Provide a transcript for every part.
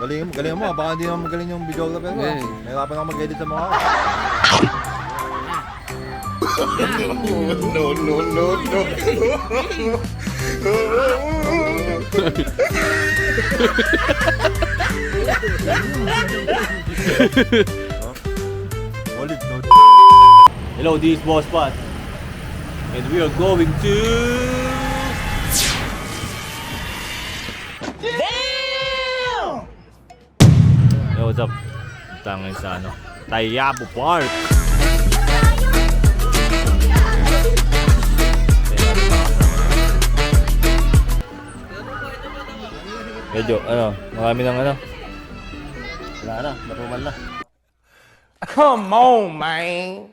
Galing mo. Baka hindi naman magaling yung videographer ko. Nahirapan ako mag-edit sa mukha ko. Hello, this is Boss Pat. And we are going to... Damn! Yo, what's up? Tangin sa ano? Tayabo Park. Medyo, marami ng wala na, matumal na. Come on, man!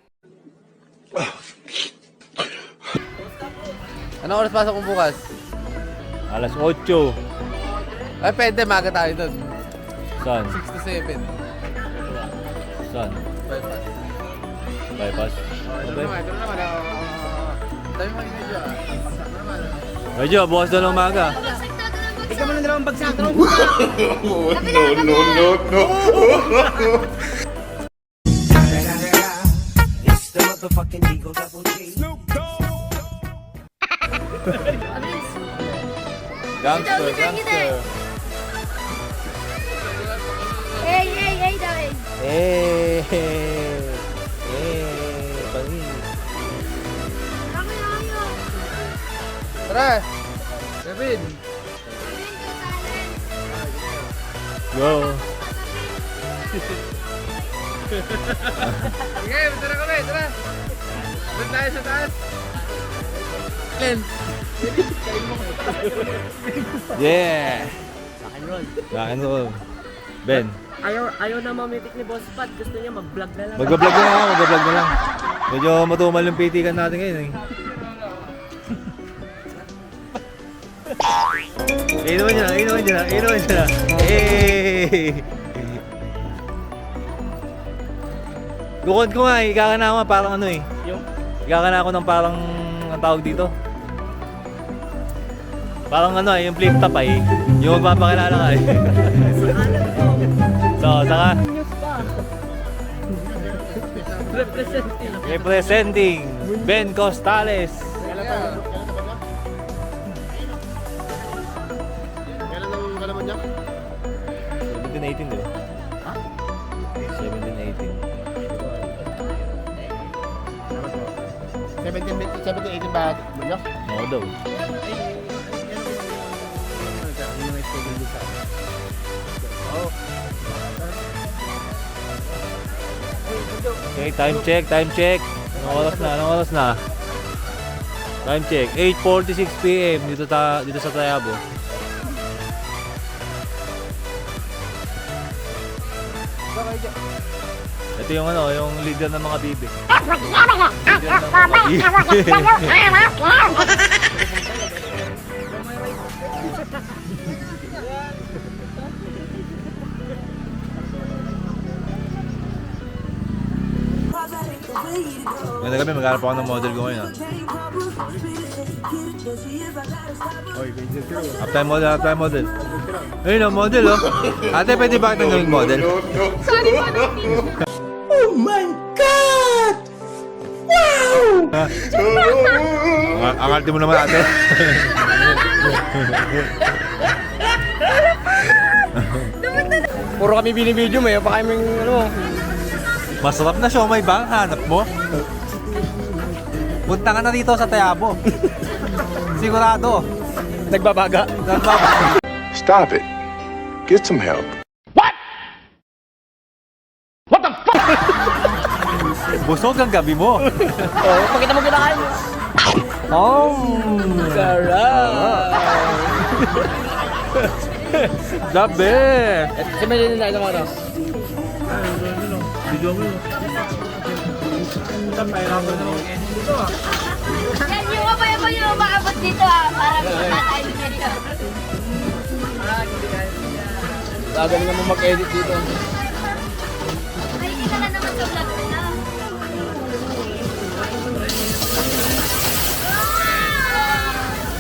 Ano oras pasok mo bukas? Alas 8. Ay, pwede, maga tayo doon. Saan? 6 to 7. Saan? Bypass. Bypass? Ito naman. Tayo mo medyo Medyo, bukas doon ng maga. Ikaw mo lang dalawang bagsak. No. It's the motherfucking Eagle Double G. Gangster. Hey daw eh. Pangin. Kami na kayo. Tara! Kevin! Go. Sige, tara kami, tara! Doon tayo sa taas! Len! Yeah! Rock'n'roll. Rock and roll. Ben, Ayaw na mamitik ni Boss Pat. Gusto niya mag-vlog na lang. magbablog na lang. Medyo matumal yung pitikan natin ngayon eh. Inuman niya. Hey! Bukod ko nga, ikakana ako parang Yung? Ikakana ako ng parang, ang tawag dito? Parang yung flip top ay, yung magpapakilala ka eh. So, saka? Representing Ben Costales. Kailan ang kalaman niya? 17-18 diba? Ha? 17-18. 17-18 ba? Ano? Oo daw. Okay, time check. Anong oras na? Time check, 8:46 PM dito sa Tayabo. Ito yung yung leader ng mga bibi. Leader ng mga bibi. Ganda kami, maghanap ako ng model ko ngayon. Half-time model. Ayun o, model o. Ate, pwede ba kitang gawing model? Sorry po. Oh my God! Wow! Ang arte mo naman, ate. Puro kami binibidyo mo. Pa kaming Masarap na siomay ba ang hanap mo? Punta ka na dito sa Tayabo. Sigurado. nagbabaga. Stop it. Get some help. Busog ang gabi mo. Oh, pakita mo kinakain mo. Oh, Sarap. the best. Si Melanie na ilang oras? Video mo yun. Yan yung mapayabang yung umaabot dito para matay dito. Gagaling naman mag-edit dito. Ay, hindi ka na naman sa vlog ko na.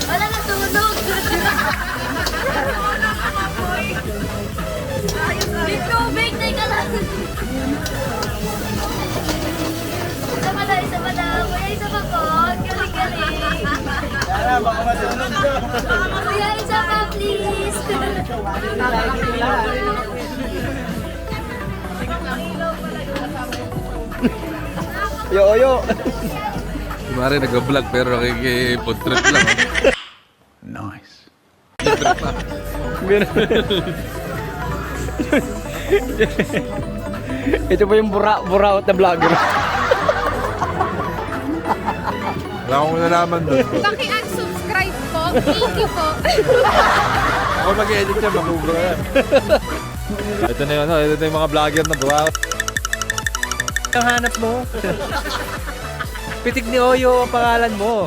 Wala na tumunog. Kuya, isa pa, please. Yo. Kumari nag-vlog pero nakikipod trip lang. Nice. Ito po yung buraot na vlogger. Wala akong nalaman doon. Paki-unsubscribe po. Thank you po. Ako mag-edit siya, mag-ubro yan. Ito na yun, ito yung mga vlogger na buraot. Ang hanap mo. Pitik ni Oyo ang pangalan mo.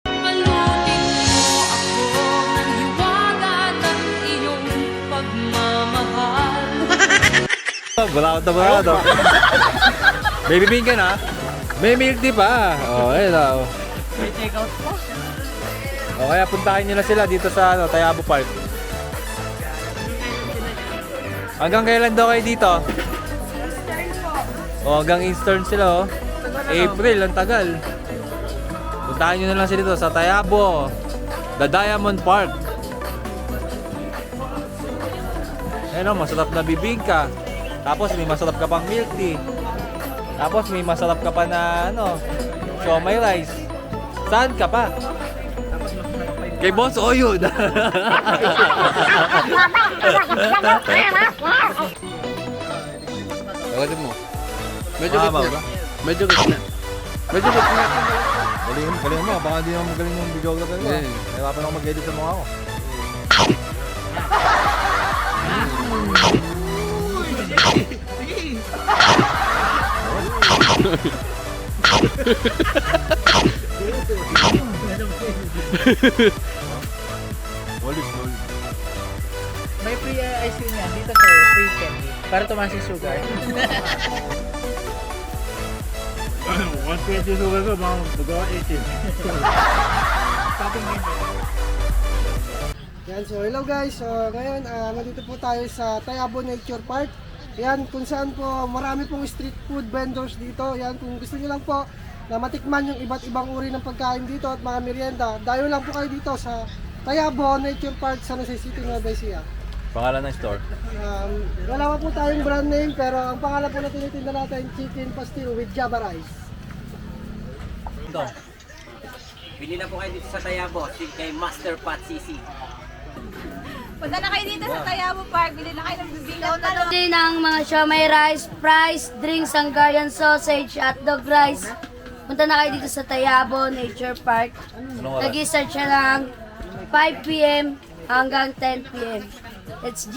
Palutin mo ako ng hiwaga ng iyong pagmamahal. Buraot na buraot. Baby bean ka na? May milk tea pa. Ayun na. May check out po. Kaya puntahin nyo na sila dito sa Tayabo Park. Hanggang kailan daw kayo dito? Hanggang Eastern sila April, ang tagal. Puntahan nyo na lang sila dito sa Tayabo, The Diamond Park. Ayun masarap na bibingka. Tapos may masarap ka pang milk tea. Tapos may masarap ka pa na siomai rice. Saan ka pa? Kay Boss Oyo. Tawagin mo. Medyo gitna. Medyo gitna. Medyo gitna. Galing mo. Baka hindi naman magaling yung videographer ko. Nahirapan ako mag-edit sa mukha ko. May free ice cream yan. Dito to, free candy. Para tumaas yung sugar. Once we do sugar ko, baka magawa 18. Yan, so hello guys. So ngayon, nandito po tayo sa Tayabo Nature Park. Yan, kung saan po marami pong street food vendors dito. Yan, kung gusto niyo lang po na matikman yung iba't ibang uri ng pagkain dito at mga merienda, dayo lang po kayo dito sa Tayabo Nature Park sa San Jose City, Nueva Ecija. Pangalan ng store? Wala pa po tayong brand name, pero ang pangalan po na tinitinda natin, chicken pastil with java rice. Ito. Bili na po kayo dito sa Tayabo, kay Master Pat CC. Punta na kayo dito sa Tayabo Park. Bili na kayo ng bibigaw na doon. Bili ng mga siomai rice, fries, drinks, Hungarian sausage, hotdog rice. Punta na kayo dito sa Tayabo Nature Park. Nag-start siya ng 5 p.m. hanggang 10 p.m. Let's G!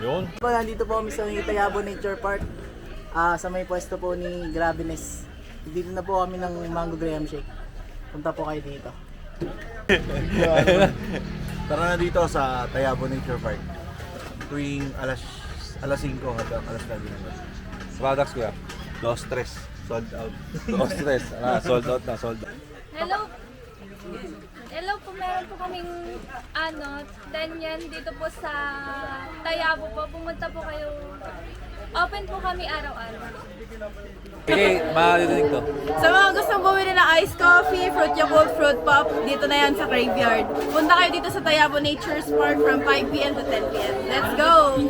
Yun. Nandito po kami sa Tayabo Nature Park. Sa may pwesto po ni Graviness. Dito na po kami ng Mango Graham Shake. Punta po kayo dito. Tara na dito sa Tayabo Nature Park. Tuwing alas 5 hanggang alas 9 ng gabi. Products ko yan. Dos Tres, sold out. Sold out na, sold out. Hello. Hello po, meron po kaming ganyan dito po sa Tayabo po. Pumunta po kayo. Open po kami araw-araw. Okay, makakadinig to. Sa mga gustong bumili ng iced coffee, fruit yakult, fruit pop, dito na yan sa Graveyard. Punta kayo dito sa Tayabo Nature Park from 5 p.m. to 10 p.m. Let's go!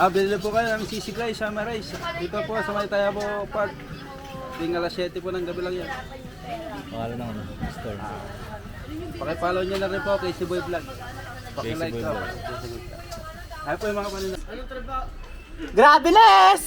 Bilhin po kayo ng sisigay, siomai rice. Dito po sa may Tayabo Park. Tuwing alas 7 po ng gabi lang yan. Pangalan ng store. Pakipollow nyo na rin po kay Siboy Vlog. Pakilike Siboy ko. Vlog. Ay po yung mga kanina. Graviness!